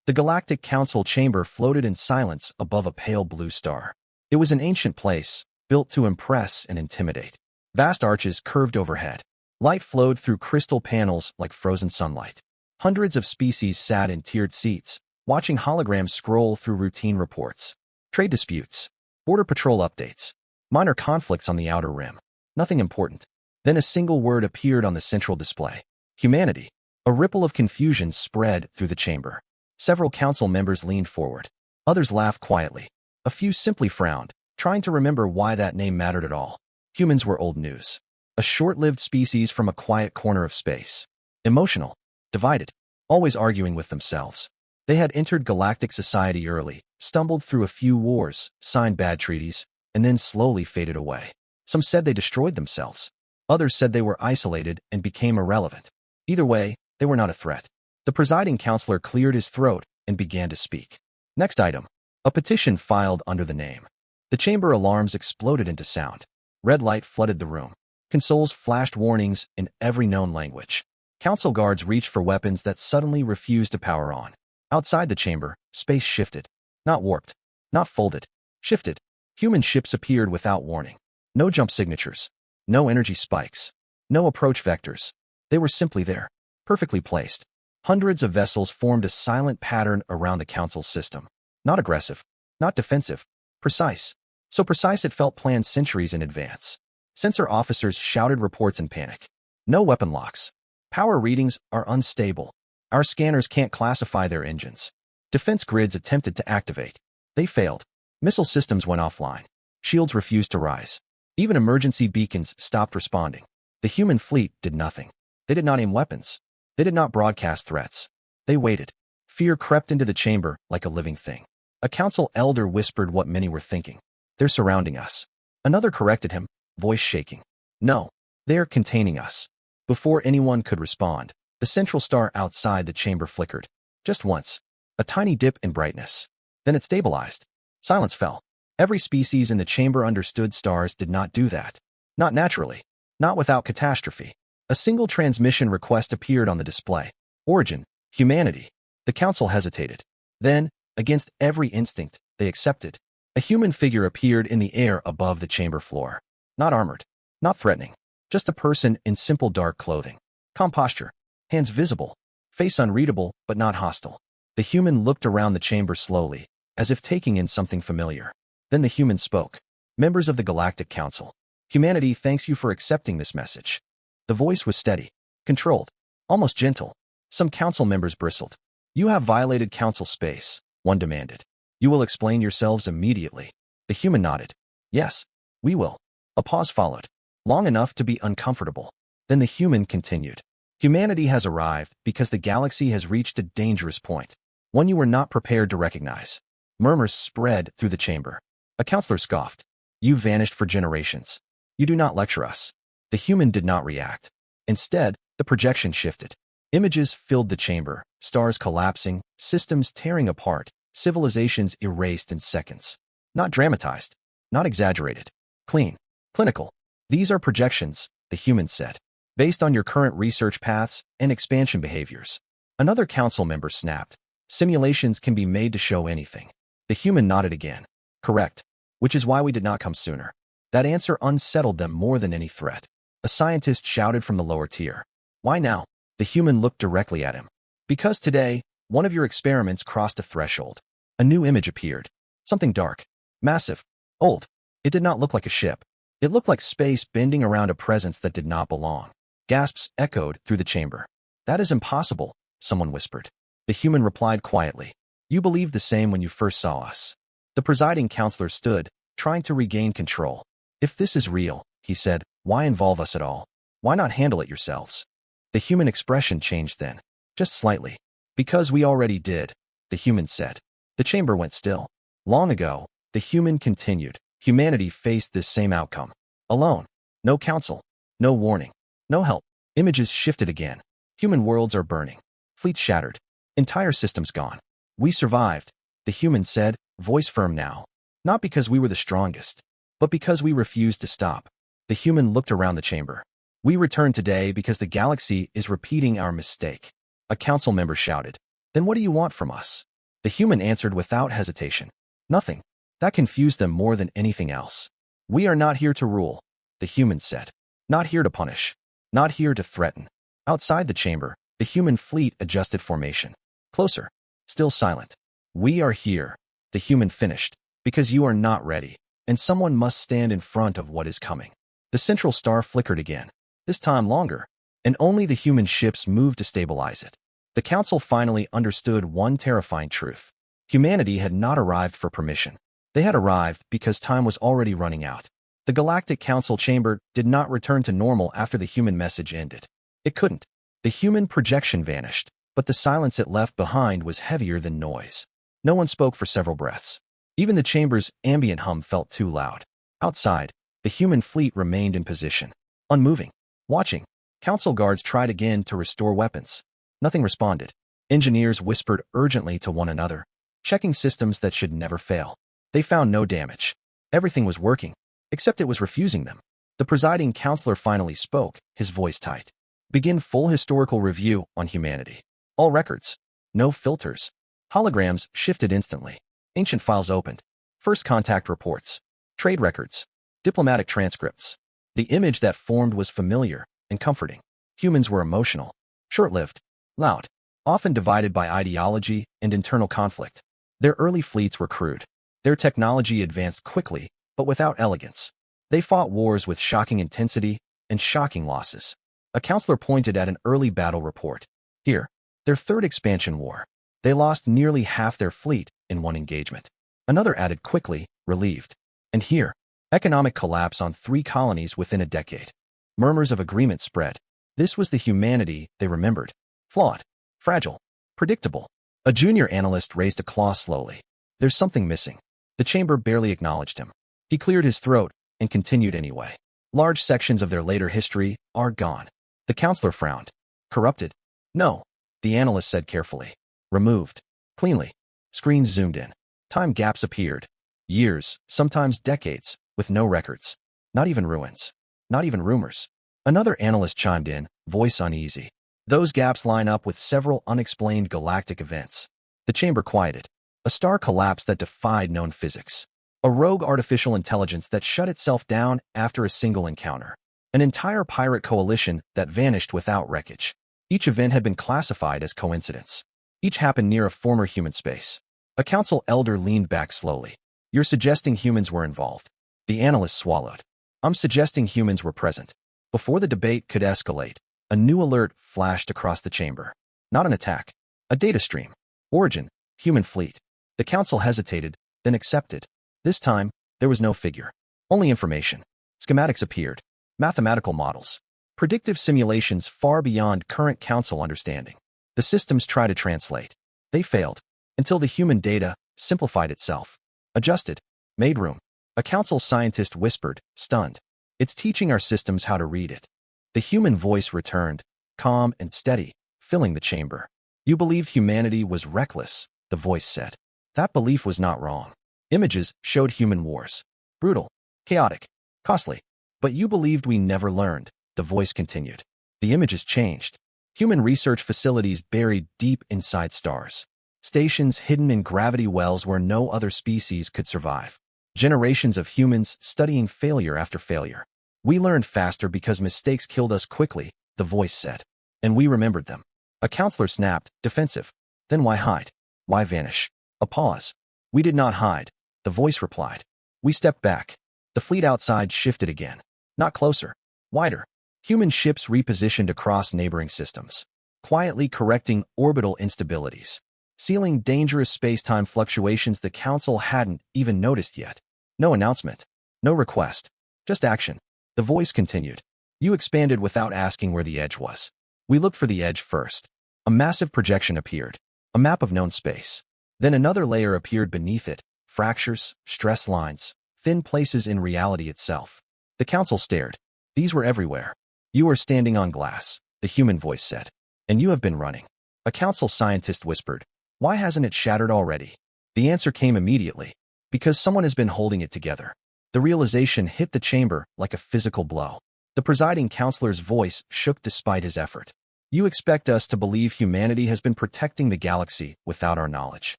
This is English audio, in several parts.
The Galactic Council chamber floated in silence above a pale blue star. It was an ancient place, built to impress and intimidate. Vast arches curved overhead. Light flowed through crystal panels like frozen sunlight. Hundreds of species sat in tiered seats, watching holograms scroll through routine reports. Trade disputes, border patrol updates, minor conflicts on the outer rim. Nothing important. Then a single word appeared on the central display. Humanity. A ripple of confusion spread through the chamber. Several council members leaned forward. Others laughed quietly. A few simply frowned, trying to remember why that name mattered at all. Humans were old news. A short-lived species from a quiet corner of space. Emotional. Divided. Always arguing with themselves. They had entered galactic society early, stumbled through a few wars, signed bad treaties, and then slowly faded away. Some said they destroyed themselves. Others said they were isolated and became irrelevant. Either way, they were not a threat. The presiding counselor cleared his throat and began to speak. Next item. A petition filed under the name. The chamber alarms exploded into sound. Red light flooded the room. Consoles flashed warnings in every known language. Council guards reached for weapons that suddenly refused to power on. Outside the chamber, space shifted. Not warped. Not folded. Shifted. Human ships appeared without warning. No jump signatures. No energy spikes. No approach vectors. They were simply there. Perfectly placed. Hundreds of vessels formed a silent pattern around the council's system. Not aggressive. Not defensive. Precise. So precise it felt planned centuries in advance. Sensor officers shouted reports in panic. No weapon locks. Power readings are unstable. Our scanners can't classify their engines. Defense grids attempted to activate. They failed. Missile systems went offline. Shields refused to rise. Even emergency beacons stopped responding. The human fleet did nothing. They did not aim weapons. They did not broadcast threats. They waited. Fear crept into the chamber like a living thing. A council elder whispered what many were thinking. They're surrounding us. Another corrected him, voice shaking. No, they're containing us. Before anyone could respond, the central star outside the chamber flickered. Just once. A tiny dip in brightness. Then it stabilized. Silence fell. Every species in the chamber understood stars did not do that. Not naturally. Not without catastrophe. A single transmission request appeared on the display. Origin, humanity. The council hesitated. Then, against every instinct, they accepted. A human figure appeared in the air above the chamber floor. Not armored. Not threatening. Just a person in simple dark clothing. Calm posture. Hands visible. Face unreadable, but not hostile. The human looked around the chamber slowly, as if taking in something familiar. Then the human spoke. Members of the Galactic Council. Humanity thanks you for accepting this message. The voice was steady, controlled, almost gentle. Some council members bristled. You have violated council space, one demanded. You will explain yourselves immediately. The human nodded. Yes, we will. A pause followed, long enough to be uncomfortable. Then the human continued. Humanity has arrived because the galaxy has reached a dangerous point, one you were not prepared to recognize. Murmurs spread through the chamber. A counselor scoffed. You vanished for generations. You do not lecture us. The human did not react. Instead, the projection shifted. Images filled the chamber, stars collapsing, systems tearing apart, civilizations erased in seconds. Not dramatized. Not exaggerated. Clean. Clinical. These are projections, the human said, based on your current research paths and expansion behaviors. Another council member snapped. Simulations can be made to show anything. The human nodded again. Correct. Which is why we did not come sooner. That answer unsettled them more than any threat. A scientist shouted from the lower tier. Why now? The human looked directly at him. Because today, one of your experiments crossed a threshold. A new image appeared. Something dark. Massive. Old. It did not look like a ship. It looked like space bending around a presence that did not belong. Gasps echoed through the chamber. That is impossible, someone whispered. The human replied quietly. You believed the same when you first saw us. The presiding counselor stood, trying to regain control. If this is real, he said, why involve us at all? Why not handle it yourselves? The human expression changed then. Just slightly. Because we already did, the human said. The chamber went still. Long ago, the human continued. Humanity faced this same outcome. Alone. No counsel. No warning. No help. Images shifted again. Human worlds are burning. Fleets shattered. Entire systems gone. We survived, the human said, voice firm now. Not because we were the strongest, but because we refused to stop. The human looked around the chamber. We returned today because the galaxy is repeating our mistake. A council member shouted. Then what do you want from us? The human answered without hesitation. Nothing. That confused them more than anything else. We are not here to rule, the human said. Not here to punish. Not here to threaten. Outside the chamber, the human fleet adjusted formation. Closer. Still silent. We are here, the human finished, because you are not ready, and someone must stand in front of what is coming. The central star flickered again, this time longer, and only the human ships moved to stabilize it. The council finally understood one terrifying truth. Humanity had not arrived for permission. They had arrived because time was already running out. The Galactic Council chamber did not return to normal after the human message ended. It couldn't. The human projection vanished, but the silence it left behind was heavier than noise. No one spoke for several breaths. Even the chamber's ambient hum felt too loud. Outside, the human fleet remained in position, unmoving, watching. Council guards tried again to restore weapons. Nothing responded. Engineers whispered urgently to one another, checking systems that should never fail. They found no damage. Everything was working, except it was refusing them. The presiding counselor finally spoke, his voice tight. Begin full historical review on humanity. All records. No filters. Holograms shifted instantly. Ancient files opened. First contact reports. Trade records. Diplomatic transcripts. The image that formed was familiar and comforting. Humans were emotional, short-lived, loud, often divided by ideology and internal conflict. Their early fleets were crude. Their technology advanced quickly, but without elegance. They fought wars with shocking intensity and shocking losses. A counselor pointed at an early battle report. Here, their third expansion war. They lost nearly half their fleet in one engagement. Another added quickly, relieved. And here, economic collapse on 3 colonies within a decade. Murmurs of agreement spread. This was the humanity they remembered. Flawed, fragile, predictable. A junior analyst raised a claw slowly. There's something missing. The chamber barely acknowledged him. He cleared his throat and continued anyway. Large sections of their later history are gone. The counselor frowned. Corrupted? No, the analyst said carefully. Removed. Cleanly. Screens zoomed in. Time gaps appeared. Years, sometimes decades, with no records. Not even ruins. Not even rumors. Another analyst chimed in, voice uneasy. Those gaps line up with several unexplained galactic events. The chamber quieted. A star collapsed that defied known physics. A rogue artificial intelligence that shut itself down after a single encounter. An entire pirate coalition that vanished without wreckage. Each event had been classified as coincidence. Each happened near a former human space. A council elder leaned back slowly. You're suggesting humans were involved. The analyst swallowed. I'm suggesting humans were present. Before the debate could escalate, a new alert flashed across the chamber. Not an attack. A data stream. Origin. Human fleet. The council hesitated, then accepted. This time, there was no figure. Only information. Schematics appeared. Mathematical models. Predictive simulations far beyond current council understanding. The systems tried to translate. They failed. Until the human data simplified itself. Adjusted. Made room. A council scientist whispered, stunned. It's teaching our systems how to read it. The human voice returned, calm and steady, filling the chamber. You believed humanity was reckless, the voice said. That belief was not wrong. Images showed human wars. Brutal, chaotic, costly. But you believed we never learned, the voice continued. The images changed. Human research facilities buried deep inside stars. Stations hidden in gravity wells where no other species could survive. Generations of humans studying failure after failure. We learned faster because mistakes killed us quickly, the voice said. And we remembered them. A counselor snapped, defensive. Then why hide? Why vanish? A pause. We did not hide, the voice replied. We stepped back. The fleet outside shifted again. Not closer. Wider. Human ships repositioned across neighboring systems. Quietly correcting orbital instabilities. Sealing dangerous space-time fluctuations the council hadn't even noticed yet. No announcement. No request. Just action. The voice continued. You expanded without asking where the edge was. We looked for the edge first. A massive projection appeared. A map of known space. Then another layer appeared beneath it. Fractures, stress lines, thin places in reality itself. The council stared. These were everywhere. You are standing on glass, the human voice said. And you have been running. A council scientist whispered. Why hasn't it shattered already? The answer came immediately. Because someone has been holding it together. The realization hit the chamber like a physical blow. The presiding counselor's voice shook despite his effort. You expect us to believe humanity has been protecting the galaxy without our knowledge.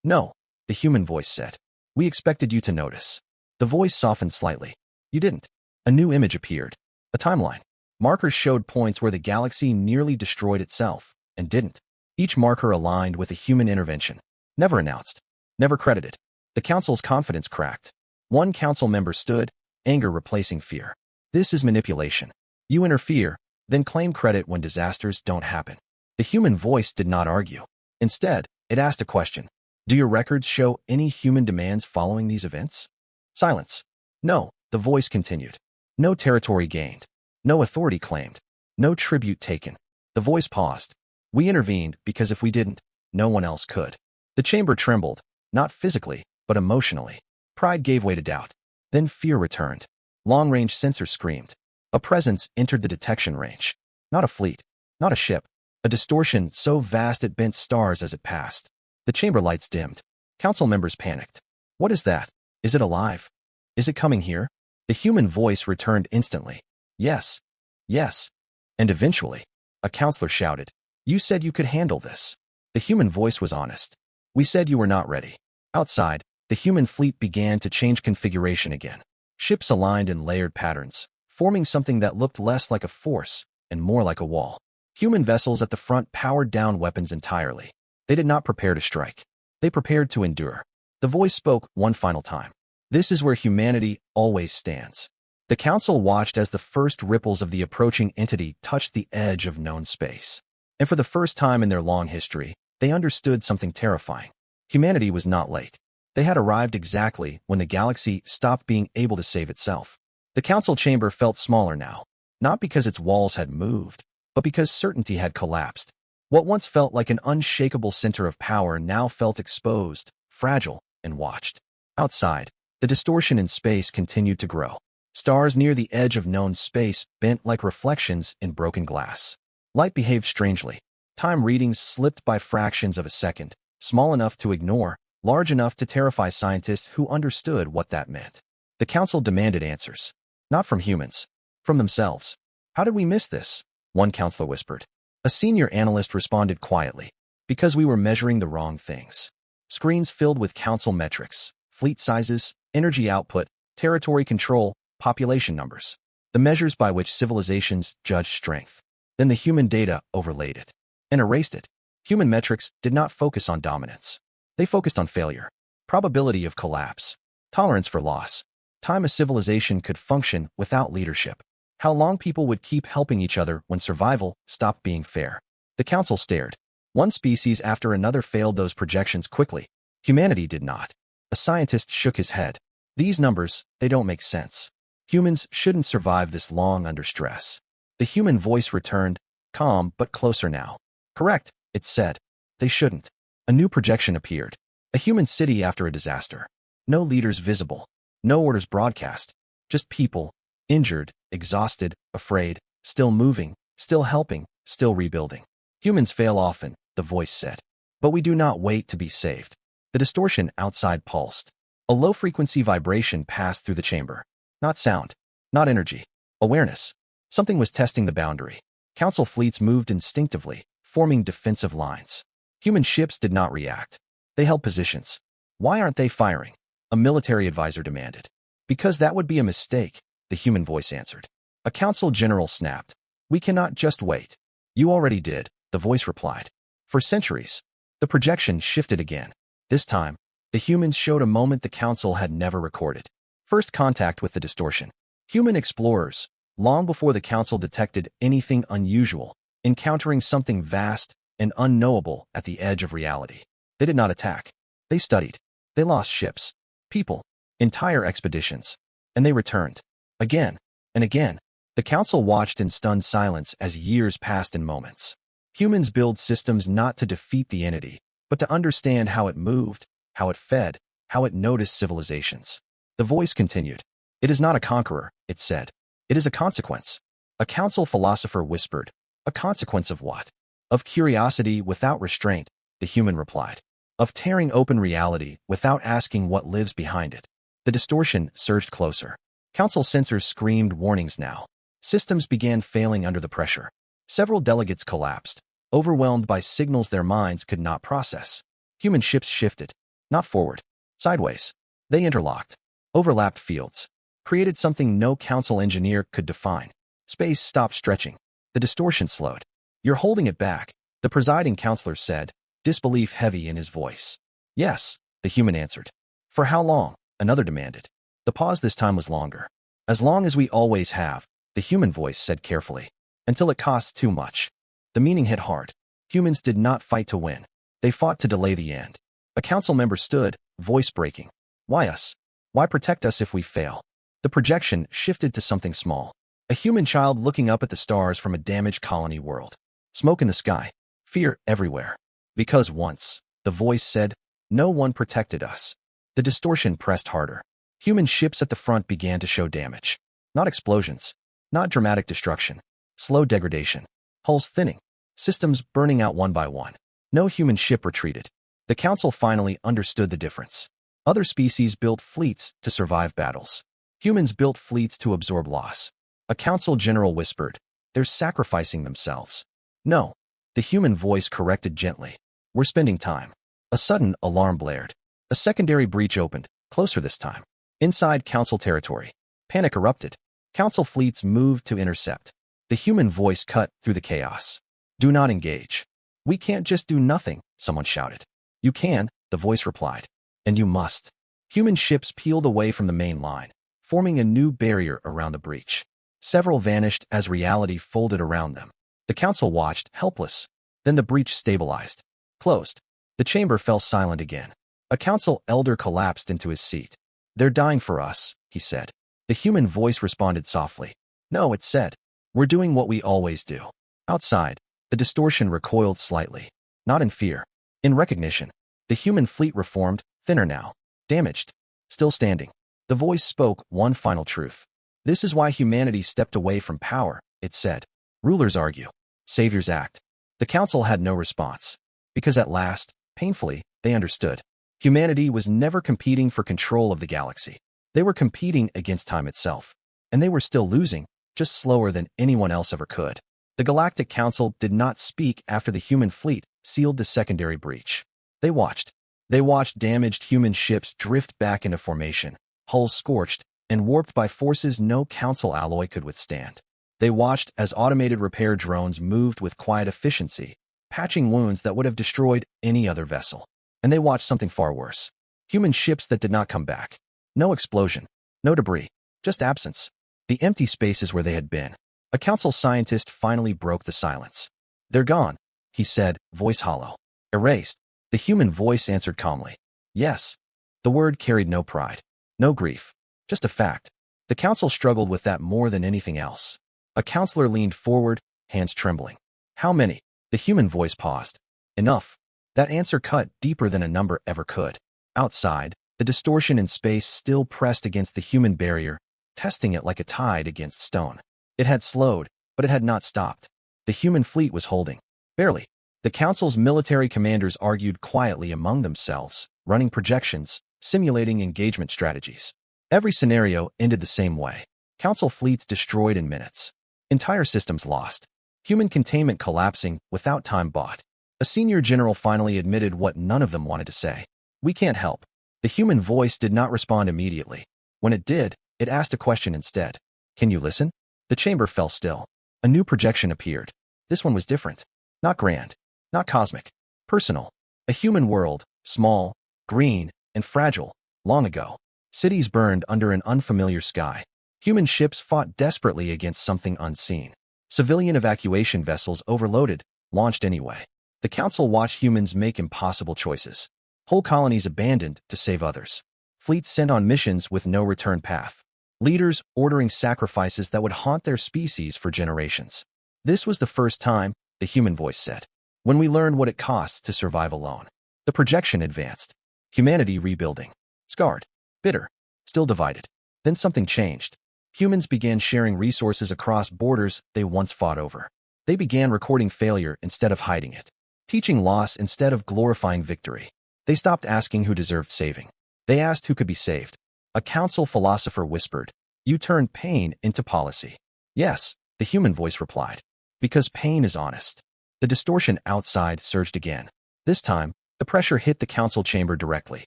No, the human voice said. We expected you to notice. The voice softened slightly. You didn't. A new image appeared. A timeline. Markers showed points where the galaxy nearly destroyed itself, and didn't. Each marker aligned with a human intervention. Never announced. Never credited. The council's confidence cracked. One council member stood, anger replacing fear. This is manipulation. You interfere, then claim credit when disasters don't happen. The human voice did not argue. Instead, it asked a question. Do your records show any human demands following these events? Silence. No, the voice continued. No territory gained. No authority claimed. No tribute taken. The voice paused. We intervened because if we didn't, no one else could. The chamber trembled, not physically, but emotionally. Pride gave way to doubt. Then fear returned. Long-range sensors screamed. A presence entered the detection range. Not a fleet. Not a ship. A distortion so vast it bent stars as it passed. The chamber lights dimmed. Council members panicked. What is that? Is it alive? Is it coming here? The human voice returned instantly. Yes. Yes. And eventually, a counselor shouted, You said you could handle this. The human voice was honest. We said you were not ready. Outside, the human fleet began to change configuration again. Ships aligned in layered patterns, forming something that looked less like a force and more like a wall. Human vessels at the front powered down weapons entirely. They did not prepare to strike. They prepared to endure. The voice spoke one final time. This is where humanity always stands. The council watched as the first ripples of the approaching entity touched the edge of known space. And for the first time in their long history, they understood something terrifying. Humanity was not late. They had arrived exactly when the galaxy stopped being able to save itself. The council chamber felt smaller now, not because its walls had moved, but because certainty had collapsed. What once felt like an unshakable center of power now felt exposed, fragile, and watched. Outside, the distortion in space continued to grow. Stars near the edge of known space bent like reflections in broken glass. Light behaved strangely. Time readings slipped by fractions of a second, small enough to ignore, large enough to terrify scientists who understood what that meant. The council demanded answers. Not from humans. From themselves. How did we miss this? One counselor whispered. A senior analyst responded quietly. Because we were measuring the wrong things. Screens filled with council metrics, fleet sizes, energy output, territory control, population numbers. The measures by which civilizations judged strength. Then the human data overlaid it and erased it. Human metrics did not focus on dominance. They focused on failure, probability of collapse, tolerance for loss, time a civilization could function without leadership, how long people would keep helping each other when survival stopped being fair. The council stared. One species after another failed those projections quickly. Humanity did not. A scientist shook his head. These numbers, they don't make sense. Humans shouldn't survive this long under stress. The human voice returned, calm but closer now. Correct, it said. They shouldn't. A new projection appeared. A human city after a disaster. No leaders visible. No orders broadcast. Just people, injured, exhausted, afraid, still moving, still helping, still rebuilding. Humans fail often, the voice said. But we do not wait to be saved. The distortion outside pulsed. A low-frequency vibration passed through the chamber. Not sound. Not energy. Awareness. Something was testing the boundary. Council fleets moved instinctively, forming defensive lines. Human ships did not react. They held positions. Why aren't they firing? A military advisor demanded. Because that would be a mistake, the human voice answered. A council general snapped. We cannot just wait. You already did, the voice replied. For centuries. The projection shifted again. This time, the humans showed a moment the council had never recorded. First contact with the distortion. Human explorers, long before the council detected anything unusual, encountering something vast and unknowable at the edge of reality. They did not attack. They studied. They lost ships, people, entire expeditions, and they returned. Again and again. The council watched in stunned silence as years passed in moments. Humans build systems not to defeat the entity, but to understand how it moved, how it fed, how it noticed civilizations. The voice continued. It is not a conqueror, it said. It is a consequence. A council philosopher whispered. A consequence of what? Of curiosity without restraint, the human replied. Of tearing open reality without asking what lives behind it. The distortion surged closer. Council sensors screamed warnings now. Systems began failing under the pressure. Several delegates collapsed, overwhelmed by signals their minds could not process. Human ships shifted. Not forward. Sideways. They interlocked. Overlapped fields. Created something no council engineer could define. Space stopped stretching. The distortion slowed. You're holding it back, the presiding counselor said, disbelief heavy in his voice. Yes, the human answered. For how long? Another demanded. The pause this time was longer. As long as we always have, the human voice said carefully. Until it costs too much. The meaning hit hard. Humans did not fight to win. They fought to delay the end. A council member stood, voice breaking. Why us? Why protect us if we fail? The projection shifted to something small. A human child looking up at the stars from a damaged colony world. Smoke in the sky. Fear everywhere. Because once, the voice said, no one protected us. The distortion pressed harder. Human ships at the front began to show damage. Not explosions. Not dramatic destruction. Slow degradation. Hulls thinning. Systems burning out one by one. No human ship retreated. The council finally understood the difference. Other species built fleets to survive battles. Humans built fleets to absorb loss. A council general whispered, they're sacrificing themselves. No. The human voice corrected gently. We're spending time. A sudden alarm blared. A secondary breach opened, closer this time. Inside council territory. Panic erupted. Council fleets moved to intercept. The human voice cut through the chaos. Do not engage. We can't just do nothing, someone shouted. You can, the voice replied. And you must. Human ships peeled away from the main line, forming a new barrier around the breach. Several vanished as reality folded around them. The council watched, helpless. Then the breach stabilized. Closed. The chamber fell silent again. A council elder collapsed into his seat. They're dying for us, he said. The human voice responded softly. No, it said. We're doing what we always do. Outside, the distortion recoiled slightly. Not in fear. In recognition. The human fleet reformed, thinner now. Damaged. Still standing. The voice spoke one final truth. This is why humanity stepped away from power, it said. Rulers argue. Saviors act. The council had no response. Because at last, painfully, they understood. Humanity was never competing for control of the galaxy. They were competing against time itself. And they were still losing, just slower than anyone else ever could. The Galactic Council did not speak after the human fleet sealed the secondary breach. They watched. They watched damaged human ships drift back into formation, hulls scorched, and warped by forces no council alloy could withstand. They watched as automated repair drones moved with quiet efficiency, patching wounds that would have destroyed any other vessel. And they watched something far worse. Human ships that did not come back. No explosion. No debris. Just absence. The empty spaces where they had been. A council scientist finally broke the silence. They're gone, he said, voice hollow. Erased. The human voice answered calmly. Yes. The word carried no pride. No grief. Just a fact. The council struggled with that more than anything else. A counselor leaned forward, hands trembling. How many? The human voice paused. Enough. That answer cut deeper than a number ever could. Outside, the distortion in space still pressed against the human barrier, testing it like a tide against stone. It had slowed, but it had not stopped. The human fleet was holding. Barely. The council's military commanders argued quietly among themselves, running projections, simulating engagement strategies. Every scenario ended the same way. Council fleets destroyed in minutes. Entire systems lost. Human containment collapsing without time bought. A senior general finally admitted what none of them wanted to say. We can't help. The human voice did not respond immediately. When it did, it asked a question instead. Can you listen? The chamber fell still. A new projection appeared. This one was different. Not grand. Not cosmic. Personal. A human world, small, green, and fragile, long ago. Cities burned under an unfamiliar sky. Human ships fought desperately against something unseen. Civilian evacuation vessels overloaded, launched anyway. The council watched humans make impossible choices. Whole colonies abandoned to save others. Fleets sent on missions with no return path. Leaders ordering sacrifices that would haunt their species for generations. This was the first time, the human voice said, when we learned what it costs to survive alone. The projection advanced. Humanity rebuilding. Scarred. Bitter. Still divided. Then something changed. Humans began sharing resources across borders they once fought over. They began recording failure instead of hiding it. Teaching loss instead of glorifying victory. They stopped asking who deserved saving. They asked who could be saved. A council philosopher whispered, "You turned pain into policy." Yes, the human voice replied. Because pain is honest. The distortion outside surged again. This time, the pressure hit the council chamber directly.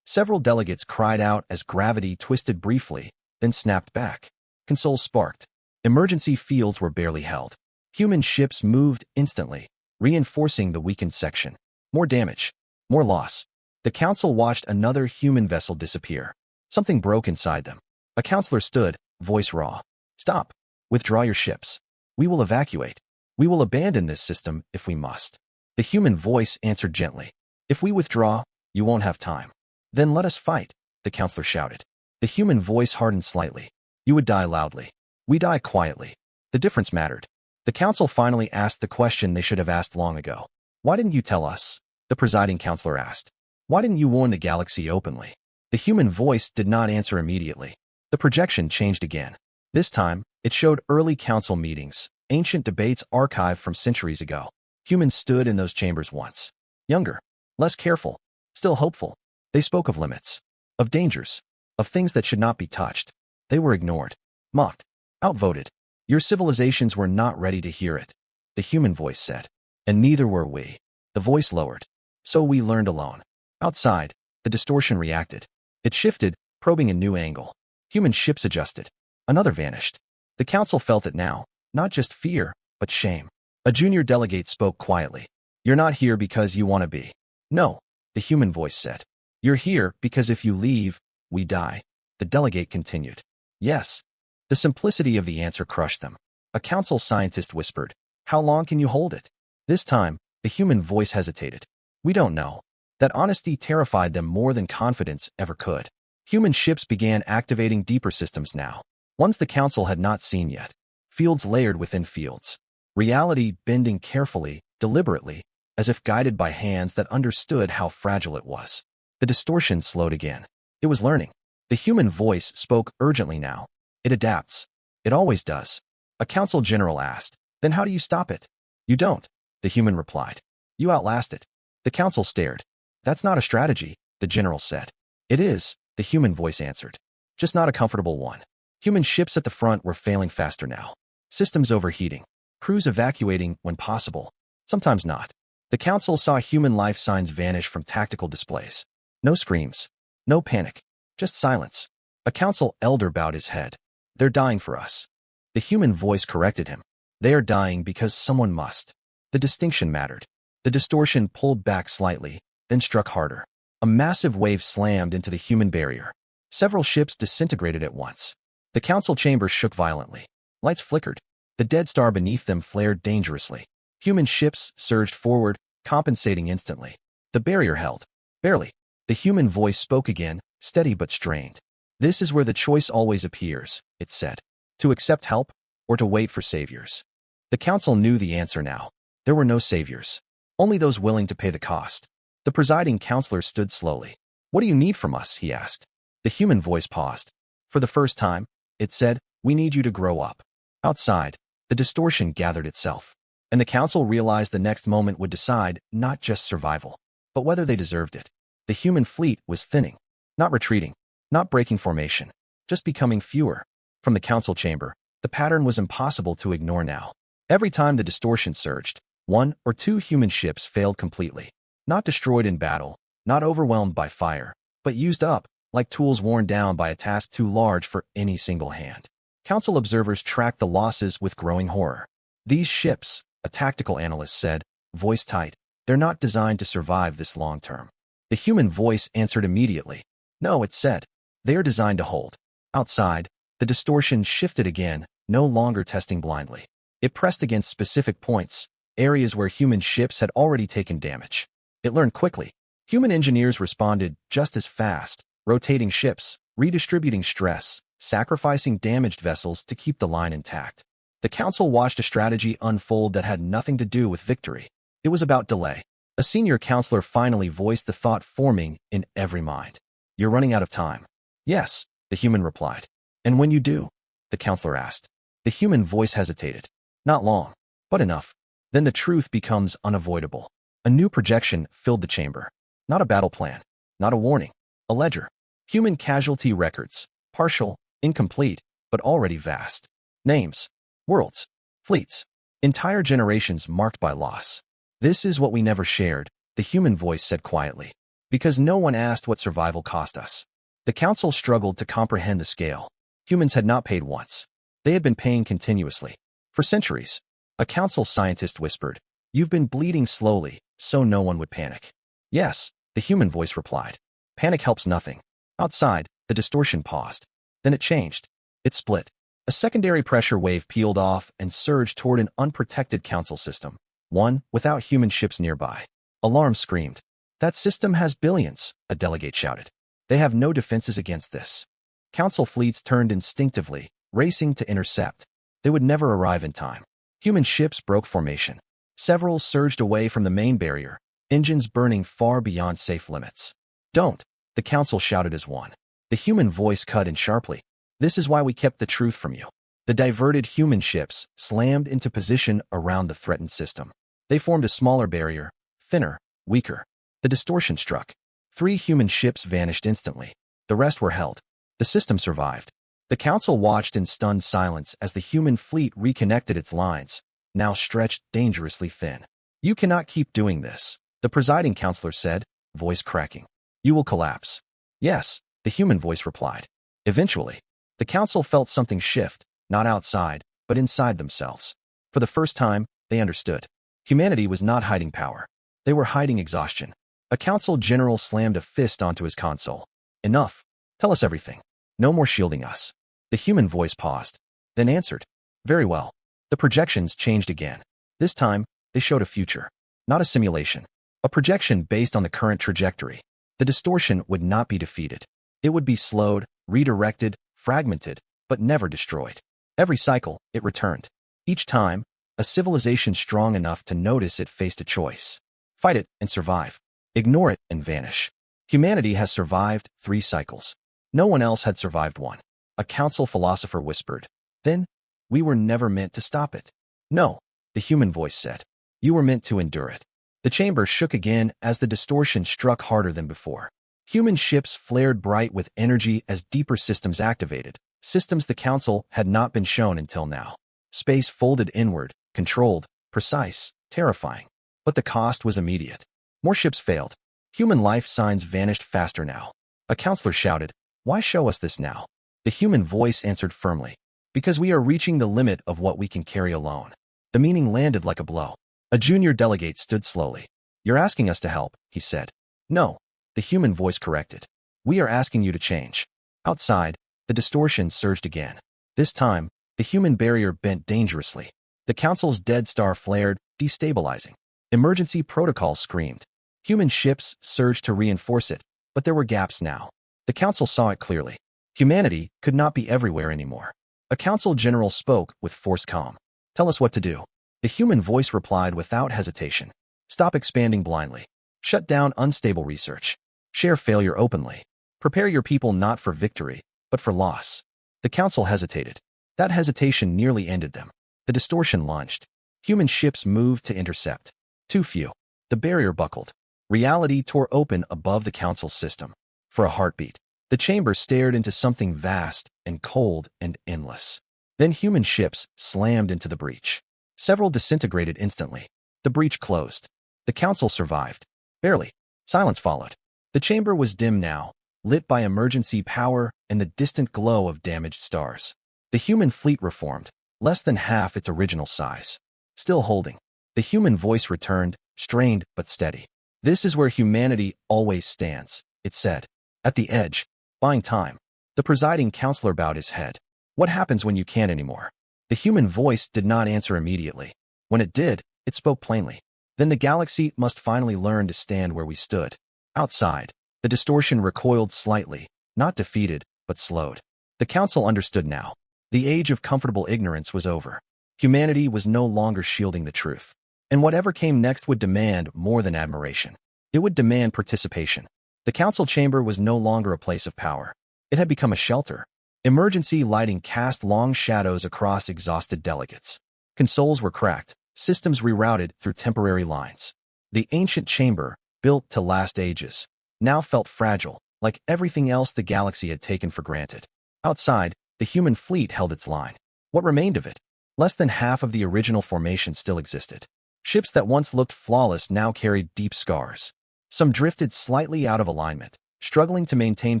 Several delegates cried out as gravity twisted briefly, then snapped back. Consoles sparked. Emergency fields were barely held. Human ships moved instantly, reinforcing the weakened section. More damage. More loss. The council watched another human vessel disappear. Something broke inside them. A counselor stood, voice raw. Stop. Withdraw your ships. We will evacuate. We will abandon this system if we must. The human voice answered gently. If we withdraw, you won't have time. Then let us fight, the counselor shouted. The human voice hardened slightly. You would die loudly. We die quietly. The difference mattered. The council finally asked the question they should have asked long ago. Why didn't you tell us? The presiding counselor asked. Why didn't you warn the galaxy openly? The human voice did not answer immediately. The projection changed again. This time, it showed early council meetings, ancient debates archived from centuries ago. Humans stood in those chambers once. Younger, less careful, still hopeful. They spoke of limits, of dangers, of things that should not be touched. They were ignored, mocked, outvoted. Your civilizations were not ready to hear it, the human voice said. And neither were we. The voice lowered. So we learned alone. Outside, the distortion reacted. It shifted, probing a new angle. Human ships adjusted. Another vanished. The council felt it now, not just fear, but shame. A junior delegate spoke quietly. You're not here because you want to be. No, the human voice said. You're here because if you leave, we die. The delegate continued. Yes. The simplicity of the answer crushed them. A council scientist whispered, how long can you hold it? This time, the human voice hesitated. We don't know. That honesty terrified them more than confidence ever could. Human ships began activating deeper systems now. Ones the council had not seen yet. Fields layered within fields. Reality bending carefully, deliberately, as if guided by hands that understood how fragile it was. The distortion slowed again. It was learning. The human voice spoke urgently now. It adapts. It always does. A council general asked, then how do you stop it? You don't, the human replied. You outlast it. The council stared. That's not a strategy, the general said. It is, the human voice answered. Just not a comfortable one. Human ships at the front were failing faster now. Systems overheating. Crews evacuating when possible. Sometimes not. The council saw human life signs vanish from tactical displays. No screams. No panic. Just silence. A council elder bowed his head. They're dying for us. The human voice corrected him. They are dying because someone must. The distinction mattered. The distortion pulled back slightly, then struck harder. A massive wave slammed into the human barrier. Several ships disintegrated at once. The council chamber shook violently. Lights flickered. The dead star beneath them flared dangerously. Human ships surged forward, compensating instantly. The barrier held. Barely. The human voice spoke again, steady but strained. This is where the choice always appears, it said. To accept help, or to wait for saviors. The council knew the answer now. There were no saviors. Only those willing to pay the cost. The presiding counselor stood slowly. What do you need from us? He asked. The human voice paused. For the first time, it said, we need you to grow up. Outside, the distortion gathered itself. And the council realized the next moment would decide not just survival, but whether they deserved it. The human fleet was thinning. Not retreating. Not breaking formation. Just becoming fewer. From the council chamber, the pattern was impossible to ignore now. Every time the distortion surged, one or two human ships failed completely. Not destroyed in battle, not overwhelmed by fire, but used up, like tools worn down by a task too large for any single hand. Council observers tracked the losses with growing horror. These ships, a tactical analyst said, voice tight, they're not designed to survive this long term. The human voice answered immediately. No, it said. They are designed to hold. Outside, the distortion shifted again, no longer testing blindly. It pressed against specific points, areas where human ships had already taken damage. It learned quickly. Human engineers responded just as fast, rotating ships, redistributing stress, sacrificing damaged vessels to keep the line intact. The council watched a strategy unfold that had nothing to do with victory. It was about delay. A senior counselor finally voiced the thought forming in every mind. You're running out of time. Yes, the human replied. And when you do? The counselor asked. The human voice hesitated. Not long, but enough. Then the truth becomes unavoidable. A new projection filled the chamber. Not a battle plan. Not a warning. A ledger. Human casualty records. Partial, incomplete, but already vast. Names. Worlds. Fleets. Entire generations marked by loss. This is what we never shared, the human voice said quietly. Because no one asked what survival cost us. The council struggled to comprehend the scale. Humans had not paid once. They had been paying continuously. For centuries. A council scientist whispered, "You've been bleeding slowly, so no one would panic." "Yes," the human voice replied. "Panic helps nothing." Outside, the distortion paused. Then it changed. It split. A secondary pressure wave peeled off and surged toward an unprotected council system. One without human ships nearby. Alarm screamed. "That system has billions," a delegate shouted. "They have no defenses against this." Council fleets turned instinctively, racing to intercept. They would never arrive in time. Human ships broke formation. Several surged away from the main barrier, engines burning far beyond safe limits. "Don't," the council shouted as one. The human voice cut in sharply. "This is why we kept the truth from you." The diverted human ships slammed into position around the threatened system. They formed a smaller barrier, thinner, weaker. The distortion struck. 3 human ships vanished instantly. The rest were held. The system survived. The council watched in stunned silence as the human fleet reconnected its lines, now stretched dangerously thin. "You cannot keep doing this," the presiding counselor said, voice cracking. "You will collapse." "Yes," the human voice replied. Eventually, the council felt something shift, not outside, but inside themselves. For the first time, they understood. Humanity was not hiding power. They were hiding exhaustion. A council general slammed a fist onto his console. "Enough. Tell us everything. No more shielding us." The human voice paused, then answered, "Very well." The projections changed again. This time, they showed a future. Not a simulation. A projection based on the current trajectory. The distortion would not be defeated. It would be slowed, redirected, fragmented, but never destroyed. Every cycle, it returned. Each time, a civilization strong enough to notice it faced a choice. Fight it and survive. Ignore it and vanish. Humanity has survived 3 cycles. No one else had survived one. A council philosopher whispered. "Then, we were never meant to stop it." "No," the human voice said. "You were meant to endure it." The chamber shook again as the distortion struck harder than before. Human ships flared bright with energy as deeper systems activated, systems the council had not been shown until now. Space folded inward, controlled, precise, terrifying. But the cost was immediate. More ships failed. Human life signs vanished faster now. A counselor shouted, "Why show us this now?" The human voice answered firmly, "Because we are reaching the limit of what we can carry alone." The meaning landed like a blow. A junior delegate stood slowly. "You're asking us to help," he said. "No," the human voice corrected. "We are asking you to change." Outside, the distortion surged again. This time, the human barrier bent dangerously. The council's dead star flared, destabilizing. Emergency protocol screamed. Human ships surged to reinforce it, but there were gaps now. The council saw it clearly. Humanity could not be everywhere anymore. A council general spoke with forced calm. "Tell us what to do." The human voice replied without hesitation. "Stop expanding blindly. Shut down unstable research. Share failure openly. Prepare your people not for victory, but for loss." The council hesitated. That hesitation nearly ended them. The distortion launched. Human ships moved to intercept. Too few. The barrier buckled. Reality tore open above the council's system. For a heartbeat, the chamber stared into something vast and cold and endless. Then human ships slammed into the breach. Several disintegrated instantly. The breach closed. The council survived. Barely. Silence followed. The chamber was dim now, lit by emergency power and the distant glow of damaged stars. The human fleet reformed, less than half its original size. Still holding. The human voice returned, strained but steady. "This is where humanity always stands," it said. "At the edge, buying time." The presiding counselor bowed his head. "What happens when you can't anymore?" The human voice did not answer immediately. When it did, it spoke plainly. "Then the galaxy must finally learn to stand where we stood." Outside, the distortion recoiled slightly, not defeated, but slowed. The council understood now. The age of comfortable ignorance was over. Humanity was no longer shielding the truth. And whatever came next would demand more than admiration. It would demand participation. The council chamber was no longer a place of power. It had become a shelter. Emergency lighting cast long shadows across exhausted delegates. Consoles were cracked, systems rerouted through temporary lines. The ancient chamber, built to last ages, now felt fragile, like everything else the galaxy had taken for granted. Outside, the human fleet held its line. What remained of it? Less than half of the original formation still existed. Ships that once looked flawless now carried deep scars. Some drifted slightly out of alignment, struggling to maintain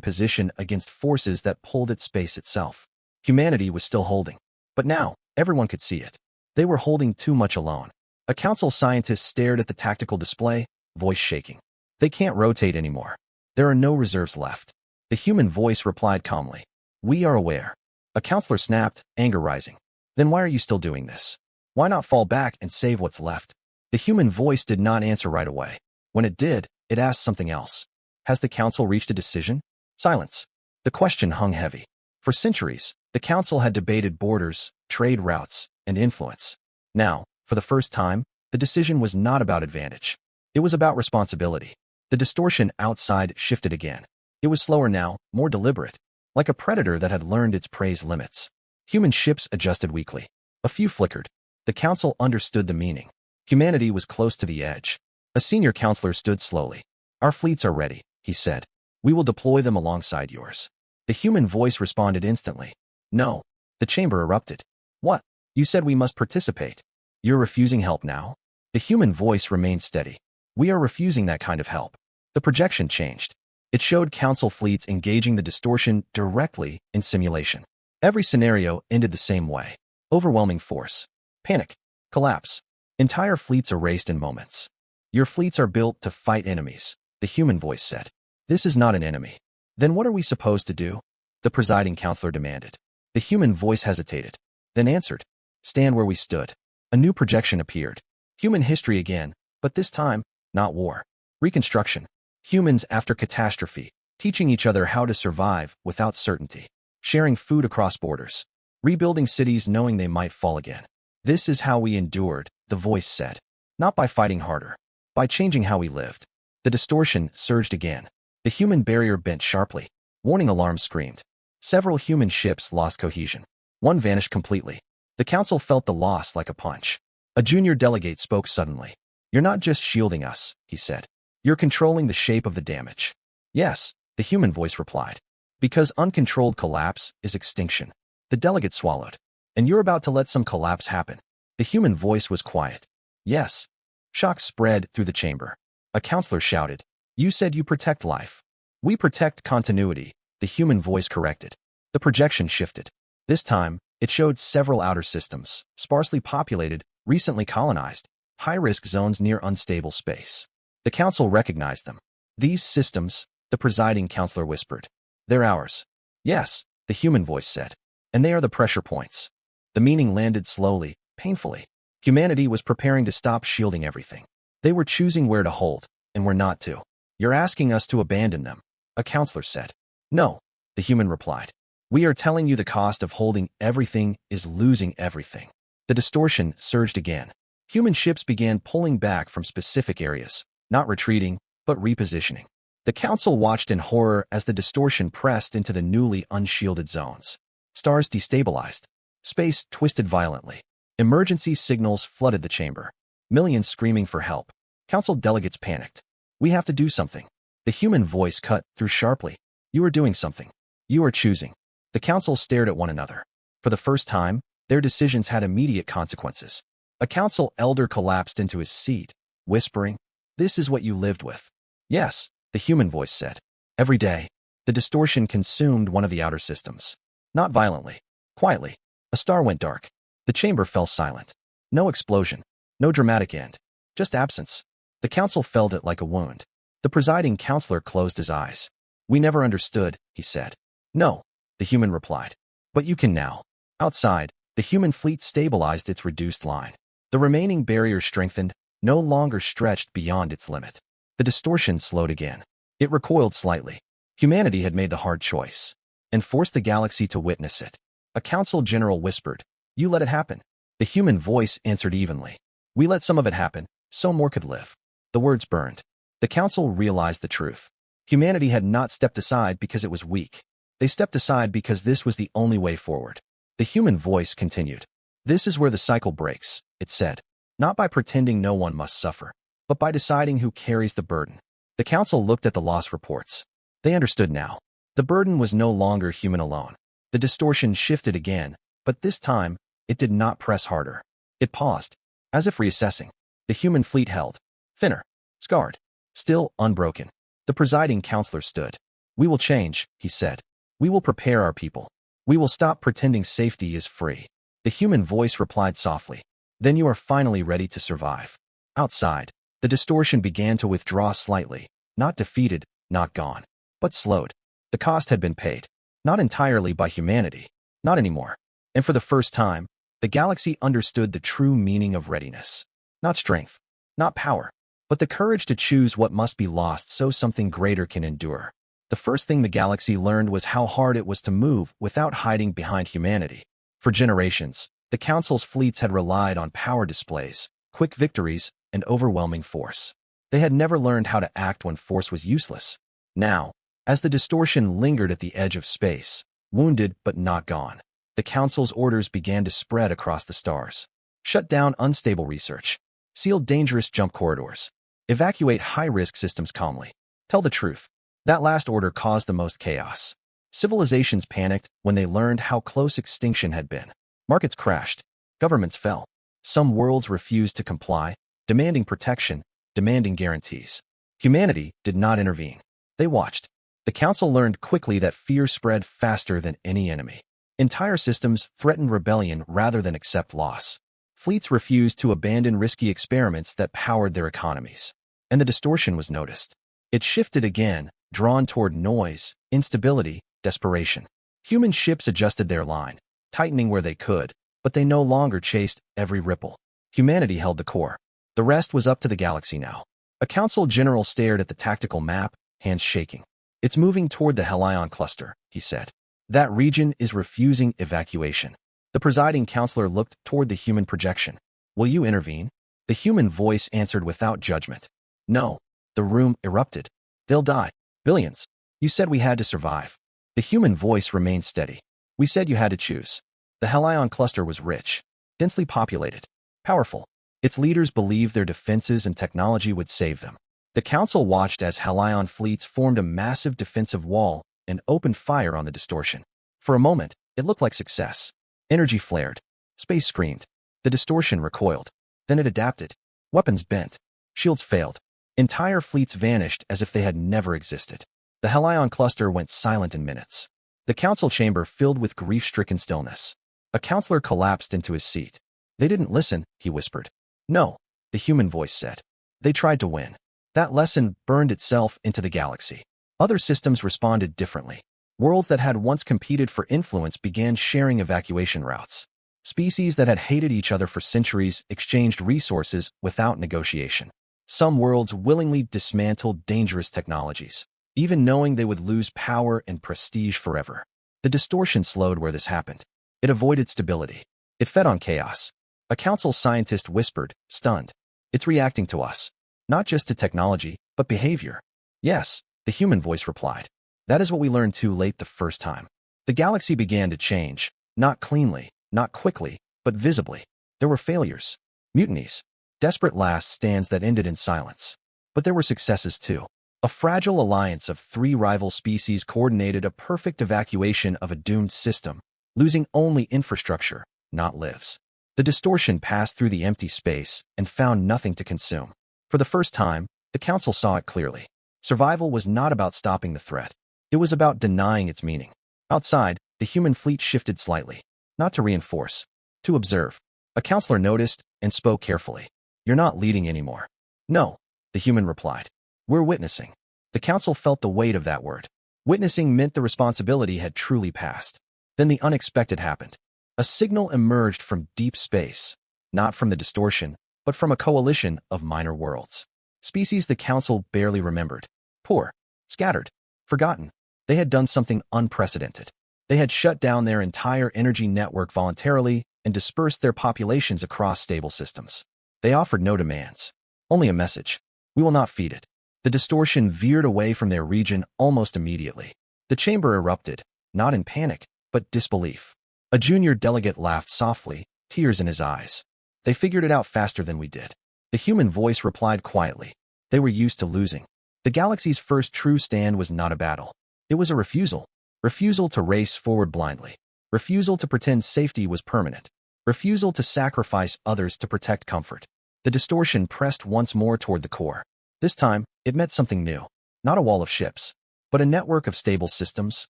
position against forces that pulled at space itself. Humanity was still holding. But now, everyone could see it. They were holding too much alone. A council scientist stared at the tactical display, voice shaking. They can't rotate anymore. There are no reserves left. The human voice replied calmly. We are aware. A counselor snapped, anger rising. Then why are you still doing this? Why not fall back and save what's left? The human voice did not answer right away. When it did, it asked something else. Has the council reached a decision? Silence. The question hung heavy. For centuries, the council had debated borders, trade routes, and influence. Now, for the first time, the decision was not about advantage. It was about responsibility. The distortion outside shifted again. It was slower now, more deliberate, like a predator that had learned its prey's limits. Human ships adjusted weakly. A few flickered. The council understood the meaning. Humanity was close to the edge. A senior counselor stood slowly. Our fleets are ready, he said. We will deploy them alongside yours. The human voice responded instantly. No. The chamber erupted. What? You said we must participate. You're refusing help now? The human voice remained steady. We are refusing that kind of help. The projection changed. It showed council fleets engaging the distortion directly in simulation. Every scenario ended the same way. Overwhelming force. Panic. Collapse. Entire fleets erased in moments. Your fleets are built to fight enemies, the human voice said. This is not an enemy. Then what are we supposed to do? The presiding counselor demanded. The human voice hesitated, then answered. Stand where we stood. A new projection appeared. Human history again, but this time, not war. Reconstruction. Humans after catastrophe, teaching each other how to survive without certainty. Sharing food across borders. Rebuilding cities knowing they might fall again. This is how we endured, the voice said. Not by fighting harder. By changing how we lived. The distortion surged again. The human barrier bent sharply. Warning alarms screamed. Several human ships lost cohesion. One vanished completely. The council felt the loss like a punch. A junior delegate spoke suddenly. You're not just shielding us, he said. You're controlling the shape of the damage. Yes, the human voice replied. Because uncontrolled collapse is extinction. The delegate swallowed. And you're about to let some collapse happen. The human voice was quiet. Yes. Shock spread through the chamber. A counselor shouted. You said you protect life. We protect continuity, the human voice corrected. The projection shifted. This time, it showed several outer systems, sparsely populated, recently colonized, high-risk zones near unstable space. The council recognized them. These systems, the presiding counselor whispered. They're ours. Yes, the human voice said. And they are the pressure points. The meaning landed slowly, painfully. Humanity was preparing to stop shielding everything. They were choosing where to hold, and where not to. You're asking us to abandon them, a counselor said. No, the human replied. We are telling you the cost of holding everything is losing everything. The distortion surged again. Human ships began pulling back from specific areas, not retreating, but repositioning. The council watched in horror as the distortion pressed into the newly unshielded zones. Stars destabilized. Space twisted violently. Emergency signals flooded the chamber. Millions screaming for help. Council delegates panicked. We have to do something. The human voice cut through sharply. You are doing something. You are choosing. The council stared at one another. For the first time, their decisions had immediate consequences. A council elder collapsed into his seat, whispering, This is what you lived with. Yes, the human voice said. Every day, the distortion consumed one of the outer systems. Not violently. Quietly. A star went dark. The chamber fell silent. No explosion. No dramatic end. Just absence. The council felt it like a wound. The presiding counselor closed his eyes. We never understood, he said. No, the human replied. But you can now. Outside, the human fleet stabilized its reduced line. The remaining barrier strengthened, no longer stretched beyond its limit. The distortion slowed again. It recoiled slightly. Humanity had made the hard choice, and forced the galaxy to witness it. A council general whispered, You let it happen. The human voice answered evenly. We let some of it happen, so more could live. The words burned. The council realized the truth. Humanity had not stepped aside because it was weak. They stepped aside because this was the only way forward. The human voice continued. This is where the cycle breaks, it said. Not by pretending no one must suffer, but by deciding who carries the burden. The council looked at the loss reports. They understood now. The burden was no longer human alone. The distortion shifted again, but this time, it did not press harder. It paused, as if reassessing. The human fleet held. Thinner. Scarred. still unbroken. The presiding counselor stood. "We will change," he said. "We will prepare our people. We will stop pretending safety is free." The human voice replied softly. "Then you are finally ready to survive." Outside, the distortion began to withdraw slightly, not defeated, not gone, but slowed. The cost had been paid. Not entirely by humanity. Not anymore. And for the first time, the galaxy understood the true meaning of readiness. Not strength, not power, but the courage to choose what must be lost so something greater can endure. The first thing the galaxy learned was how hard it was to move without hiding behind humanity. For generations, the Council's fleets had relied on power displays, quick victories, and overwhelming force. They had never learned how to act when force was useless. Now, as the distortion lingered at the edge of space, wounded but not gone, the Council's orders began to spread across the stars. Shut down unstable research. Seal dangerous jump corridors. Evacuate high-risk systems calmly. Tell the truth. That last order caused the most chaos. Civilizations panicked when they learned how close extinction had been. Markets crashed. Governments fell. Some worlds refused to comply, demanding protection, demanding guarantees. Humanity did not intervene. They watched. The Council learned quickly that fear spread faster than any enemy. Entire systems threatened rebellion rather than accept loss. Fleets refused to abandon risky experiments that powered their economies. And the distortion was noticed. It shifted again, drawn toward noise, instability, desperation. Human ships adjusted their line, tightening where they could, but they no longer chased every ripple. Humanity held the core. The rest was up to the galaxy now. A council general stared at the tactical map, hands shaking. "It's moving toward the Helion cluster," he said. "That region is refusing evacuation." The presiding counselor looked toward the human projection. "Will you intervene?" The human voice answered without judgment. "No." The room erupted. "They'll die. Billions. You said we had to survive." The human voice remained steady. "We said you had to choose." The Helion cluster was rich, densely populated, powerful. Its leaders believed their defenses and technology would save them. The council watched as Helion fleets formed a massive defensive wall and opened fire on the distortion. For a moment, it looked like success. Energy flared. Space screamed. The distortion recoiled. Then it adapted. Weapons bent. Shields failed. Entire fleets vanished as if they had never existed. The Helion cluster went silent in minutes. The council chamber filled with grief-stricken stillness. A counselor collapsed into his seat. "They didn't listen," he whispered. "No," the human voice said. "They tried to win." That lesson burned itself into the galaxy. Other systems responded differently. Worlds that had once competed for influence began sharing evacuation routes. Species that had hated each other for centuries exchanged resources without negotiation. Some worlds willingly dismantled dangerous technologies, even knowing they would lose power and prestige forever. The distortion slowed where this happened. It avoided stability. It fed on chaos. A council scientist whispered, stunned. "It's reacting to us. Not just to technology, but behavior." "Yes," the human voice replied. "That is what we learned too late the first time." The galaxy began to change, not cleanly, not quickly, but visibly. There were failures, mutinies, desperate last stands that ended in silence. But there were successes too. A fragile alliance of 3 rival species coordinated a perfect evacuation of a doomed system, losing only infrastructure, not lives. The distortion passed through the empty space and found nothing to consume. For the first time, the council saw it clearly. Survival was not about stopping the threat. It was about denying its meaning. Outside, the human fleet shifted slightly, not to reinforce, to observe. A counselor noticed and spoke carefully. "You're not leading anymore." "No," the human replied. "We're witnessing." The council felt the weight of that word. Witnessing meant the responsibility had truly passed. Then the unexpected happened. A signal emerged from deep space, not from the distortion, but from a coalition of minor worlds. Species the council barely remembered. Poor, scattered, forgotten. They had done something unprecedented. They had shut down their entire energy network voluntarily and dispersed their populations across stable systems. They offered no demands, only a message. "We will not feed it." The distortion veered away from their region almost immediately. The chamber erupted, not in panic, but disbelief. A junior delegate laughed softly, tears in his eyes. "They figured it out faster than we did." The human voice replied quietly. "They were used to losing." The galaxy's first true stand was not a battle. It was a refusal. Refusal to race forward blindly. Refusal to pretend safety was permanent. Refusal to sacrifice others to protect comfort. The distortion pressed once more toward the core. This time, it meant something new. Not a wall of ships, but a network of stable systems,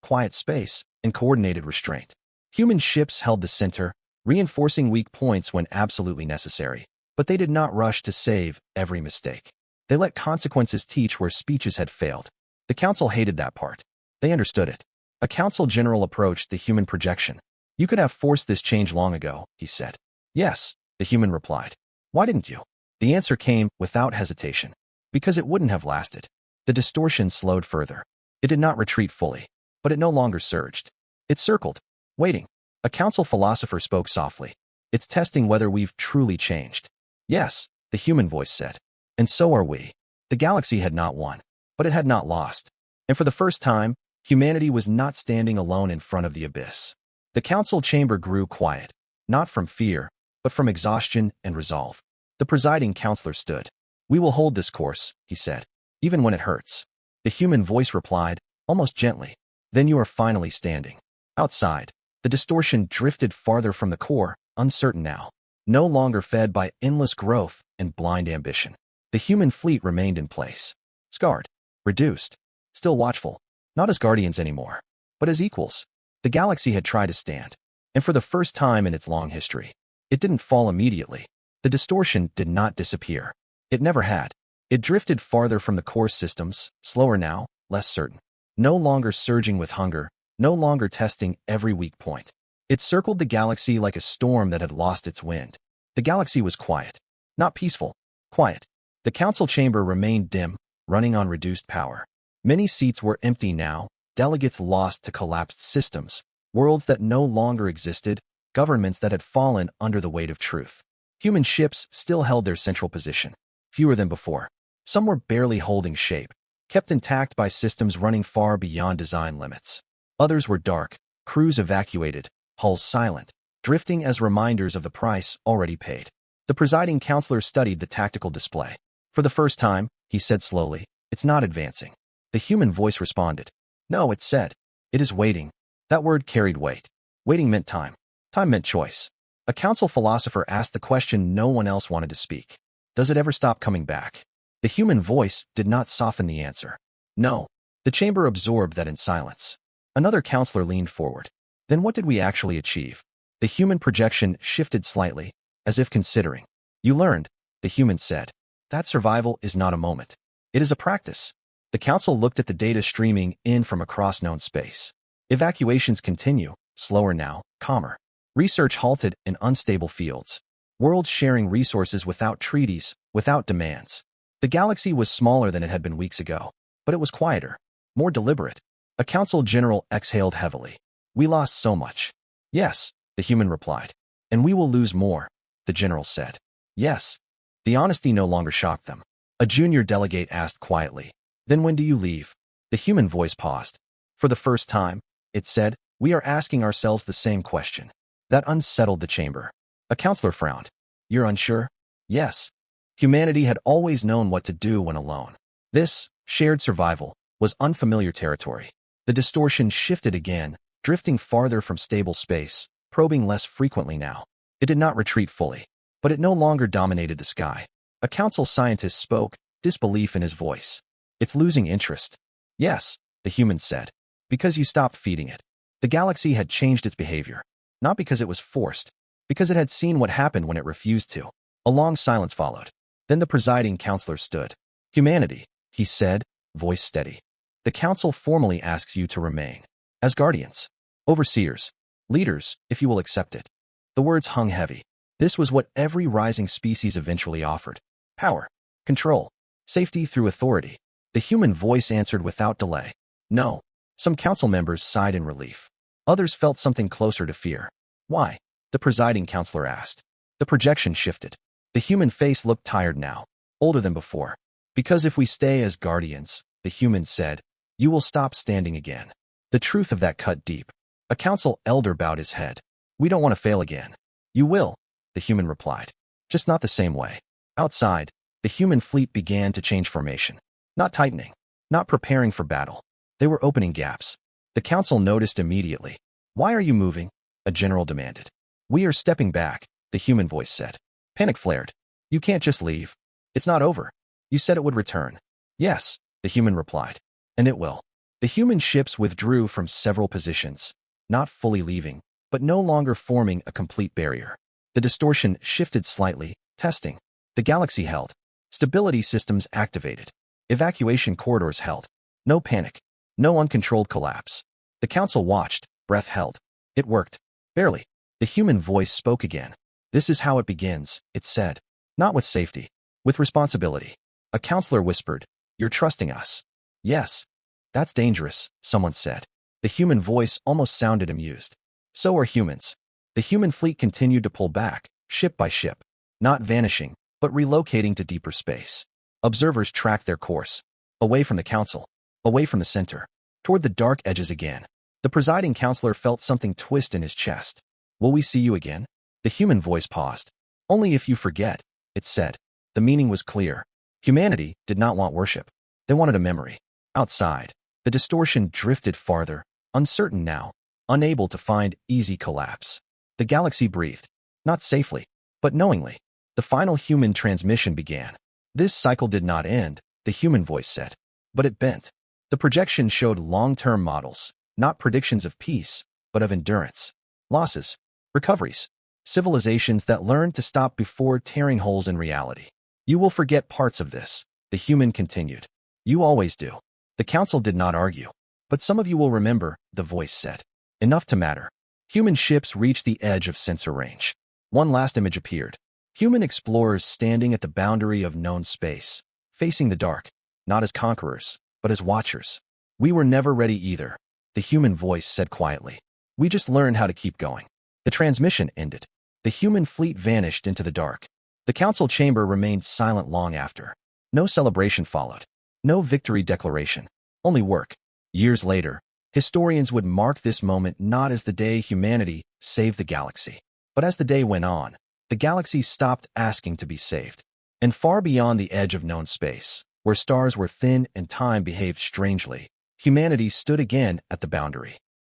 quiet space, and coordinated restraint. Human ships held the center, reinforcing weak points when absolutely necessary. But they did not rush to save every mistake. They let consequences teach where speeches had failed. The council hated that part. They understood it. A council general approached the human projection. You could have forced this change long ago, he said. Yes, the human replied. Why didn't you? The answer came without hesitation. Because it wouldn't have lasted. The distortion slowed further. It did not retreat fully, but it no longer surged. It circled, waiting. A council philosopher spoke softly. It's testing whether we've truly changed. Yes, the human voice said. And so are we. The galaxy had not won, but it had not lost. And for the first time, humanity was not standing alone in front of the abyss. The council chamber grew quiet, not from fear, but from exhaustion and resolve. The presiding counselor stood. We will hold this course, he said, even when it hurts. The human voice replied, almost gently. Then you are finally standing. Outside, the distortion drifted farther from the core, uncertain now. No longer fed by endless growth and blind ambition. The human fleet remained in place. Scarred, reduced, still watchful, not as guardians anymore, but as equals. The galaxy had tried to stand, and for the first time in its long history, it didn't fall immediately. The distortion did not disappear. It never had. It drifted farther from the core systems, slower now, less certain. No longer surging with hunger, no longer testing every weak point. It circled the galaxy like a storm that had lost its wind. The galaxy was quiet. Not peaceful. Quiet. The council chamber remained dim, running on reduced power. Many seats were empty now, delegates lost to collapsed systems, worlds that no longer existed, governments that had fallen under the weight of truth. Human ships still held their central position. Fewer than before. Some were barely holding shape, kept intact by systems running far beyond design limits. Others were dark, crews evacuated, hulls silent, drifting as reminders of the price already paid. The presiding counselor studied the tactical display. For the first time, he said slowly, it's not advancing. The human voice responded. No, it said. It is waiting. That word carried weight. Waiting meant time. Time meant choice. A council philosopher asked the question no one else wanted to speak. Does it ever stop coming back? The human voice did not soften the answer. No. The chamber absorbed that in silence. Another counselor leaned forward. Then what did we actually achieve? The human projection shifted slightly, as if considering. You learned, the human said, that survival is not a moment. It is a practice. The council looked at the data streaming in from across known space. Evacuations continue, slower now, calmer. Research halted in unstable fields. Worlds sharing resources without treaties, without demands. The galaxy was smaller than it had been weeks ago, but it was quieter, more deliberate. A council general exhaled heavily. We lost so much. Yes, the human replied. And we will lose more, the general said. Yes. The honesty no longer shocked them. A junior delegate asked quietly. Then when do you leave? The human voice paused. For the first time, it said, we are asking ourselves the same question. That unsettled the chamber. A counselor frowned. You're unsure? Yes. Humanity had always known what to do when alone. This, shared survival, was unfamiliar territory. The distortion shifted again, drifting farther from stable space, probing less frequently now. It did not retreat fully, but it no longer dominated the sky. A council scientist spoke, disbelief in his voice. It's losing interest. Yes, the human said. Because you stopped feeding it. The galaxy had changed its behavior. Not because it was forced, because it had seen what happened when it refused to. A long silence followed. Then the presiding counselor stood. Humanity, he said, voice steady. The council formally asks you to remain. As guardians, overseers, leaders, if you will accept it. The words hung heavy. This was what every rising species eventually offered. Power, control, safety through authority. The human voice answered without delay. No. Some council members sighed in relief. Others felt something closer to fear. Why? The presiding counselor asked. The projection shifted. The human face looked tired now, older than before. Because if we stay as guardians, the human said, you will stop standing again. The truth of that cut deep. A council elder bowed his head. We don't want to fail again. You will, the human replied. Just not the same way. Outside, the human fleet began to change formation. Not tightening, not preparing for battle. They were opening gaps. The council noticed immediately. Why are you moving? A general demanded. We are stepping back, the human voice said. Panic flared. You can't just leave. It's not over. You said it would return. Yes, the human replied. And it will. The human ships withdrew from several positions, not fully leaving, but no longer forming a complete barrier. The distortion shifted slightly, testing. The galaxy held. Stability systems activated. Evacuation corridors held. No panic. No uncontrolled collapse. The council watched, breath held. It worked. Barely. The human voice spoke again. This is how it begins, it said. Not with safety. With responsibility. A counselor whispered, You're trusting us. Yes. That's dangerous, someone said. The human voice almost sounded amused. So are humans. The human fleet continued to pull back, ship by ship. Not vanishing, but relocating to deeper space. Observers tracked their course. Away from the council. Away from the center. Toward the dark edges again. The presiding counselor felt something twist in his chest. Will we see you again? The human voice paused. Only if you forget, it said. The meaning was clear. Humanity did not want worship. They wanted a memory. Outside, the distortion drifted farther, uncertain now, unable to find easy collapse. The galaxy breathed. Not safely, but knowingly. The final human transmission began. This cycle did not end, the human voice said. But it bent. The projection showed long-term models, not predictions of peace, but of endurance. Losses. Recoveries. Civilizations that learned to stop before tearing holes in reality. You will forget parts of this, the human continued. You always do. The council did not argue. But some of you will remember, the voice said. Enough to matter. Human ships reached the edge of sensor range. One last image appeared. Human explorers standing at the boundary of known space, facing the dark, not as conquerors, but as watchers. We were never ready either, the human voice said quietly. We just learned how to keep going. The transmission ended. The human fleet vanished into the dark. The council chamber remained silent long after. No celebration followed. No victory declaration. Only work. Years later, historians would mark this moment not as the day humanity saved the galaxy, but as the day went on, the galaxy stopped asking to be saved. And far beyond the edge of known space, where stars were thin and time behaved strangely, humanity stood again at the boundary.